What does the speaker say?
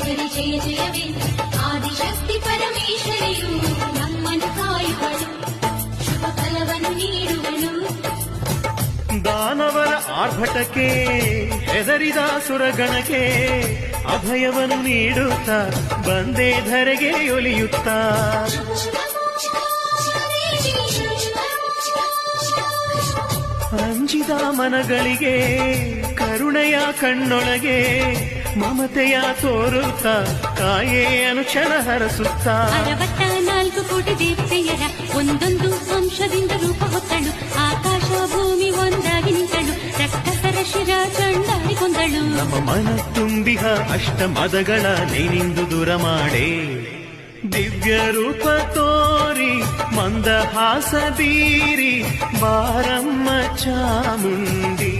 ಜಯ ಜಯವೇ ಆದಿಶಕ್ತಿ ಪರಮೇಶ್ವರಿಯು ನಮ್ಮನ್ನು ಕಾಯುವಳು ಶುಭ ಫಲವನ್ನು ನೀಡುವಳು. ದಾನವರ ಆರ್ಭಟಕ್ಕೆ ಹೆದರಿದ ಸುರಗಣಕ್ಕೆ ಅಭಯವನ್ನು ನೀಡುತ್ತಾ ಬಂದೇ ಧರೆಗೆ ಒಲಿಯುತ್ತಾ ಅಂಜಿದ ಮನಗಳಿಗೆ ಕರುಣೆಯ ಕಣ್ಣೊಳಗೆ ಮಮತೆಯ ತೋರುತ್ತಾ ಕಾಯೇ ಅನುಕ್ಷಣ ಹರಸುತ್ತಾ 64 ಕೋಟಿ ದೇವತೆಯರ ಒಂದೊಂದು ವಂಶದಿಂದ ರೂಪ ಹೊತ್ತಳು ಆಕಾಶ ಭೂಮಿ ಒಂದಾಗಿ ನಿಂತಳು ರಕ್ತಸರ ಶಿರ ಚಂಡಾಡಿ ಕೊಂದಳು. ನಮ್ಮ ಮನ ತುಂಬಿಹ ಅಷ್ಟಮದಗಳ ನೀನಿಂದು ದೂರ ಮಾಡೇ ದಿವ್ಯ ರೂಪ ತೋರಿ ಮಂದಹಾಸ ಬೀರಿ ಬಾರಮ್ಮ ಚಾಮುಂಡಿ.